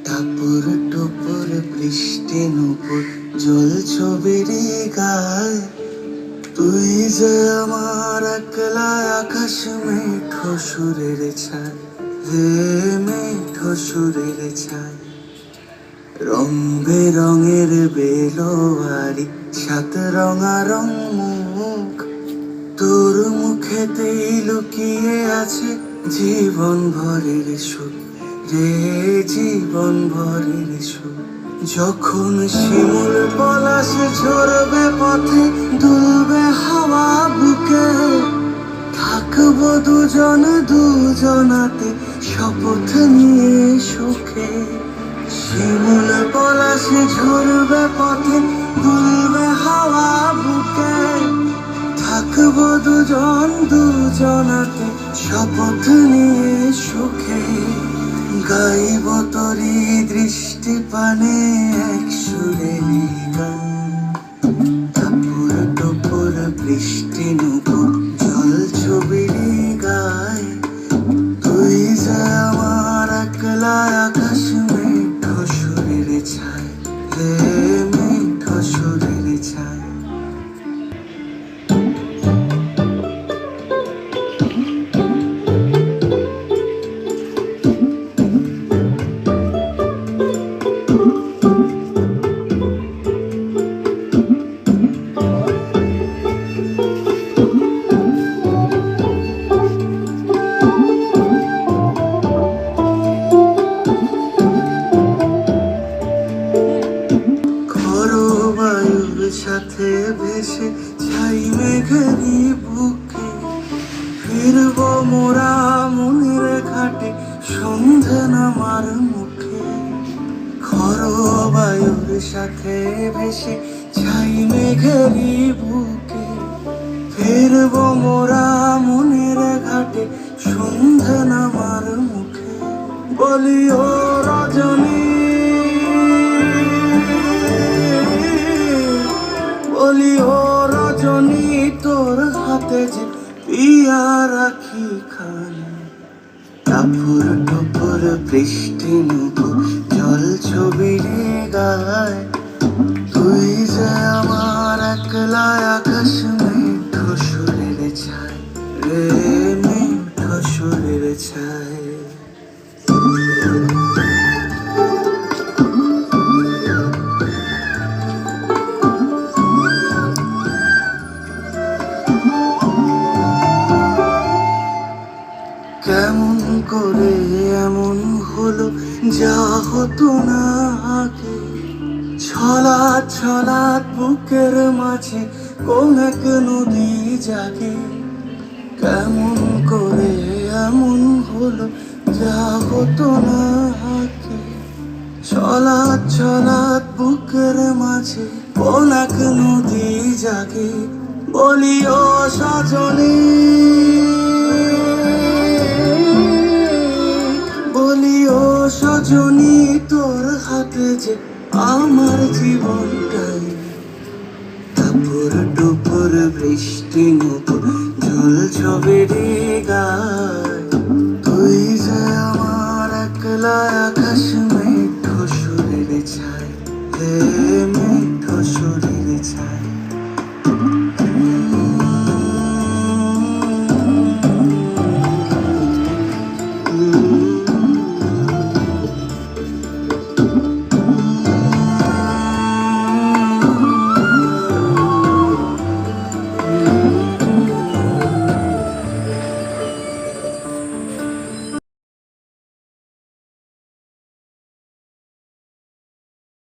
টাপুর টুপুর বৃষ্টি নুপুর জল ছবির গায়, তুই যে আমার একলা আকাশ মেঠো সুরের ছায়, রে মেঠো সুরের ছায়। রং বেরঙের বেলোয়ারি সাত রঙা রং মুখ, তোর মুখেতেই লুকিয়ে আছে জীবন ভরের সুখ, রে জীবন ভরের সুখ। যখন শিমুল পলাশ ঝরবে পথে, দুলবে হাওয়া বুকে, থাকবো দুজন দুজনাতে শপথ নিয়ে সুখে। শিমুল পলাশ ঝরবে পথে, দুলবে হাওয়া বুকে, থাকবো দুজন দুজনাতে শপথ নিয়ে সুখে। গাইব তোরি দৃষ্টি পানে এক সুরে গান, টাপুর টুপুর বৃষ্টি নুপুর জল ছবির গায়, তুই যে আমার একলা আকাশ মেঠো সুরের ছায়, রে মেঠো সুরের ছায়। বায়ুর সাথে ভেসে ছাই মেঘেরই বুকে, ফিরব মোরা মনের ঘাটে সন্ধে নামার মুখে। খর বায়ুর সাথে ভেসে ছাই মেঘেরই বুকে, ফিরব মোরা মনের ঘাটে সন্ধে নামার মুখে। বলি ও রজনী, বলি ও রজনী, তোর হাতে যে পিয়া রাখি খান। টাপুর টুপুর বৃষ্টি নুপুর জল ছবির গায়, তুই যে আমার একলা আকাশ মেঠো সুরের ছায়, রে মেঠো সুরের ছায়। কেমন করে এমন হলো যা হতো না আগে, ছলাৎ ছলাৎ বুকের মাঝে কোন এক নদী জাগে। কেমন করে এমন হলো যা হতো না আগে, ছলাৎ ছলাৎ বুকের মাঝে কোন এক নদী জাগে। বলি ও সজনী, বলি ও সজনী, তোর হাতে যে আমার জীবনটাই। টাপুর টুপুর বৃষ্টি নুপুর জল ছবির গায়, তুই যে আমার একলা আকাশ মেঠো সুরের ছায়, রে মেঠো সুরের ছায়।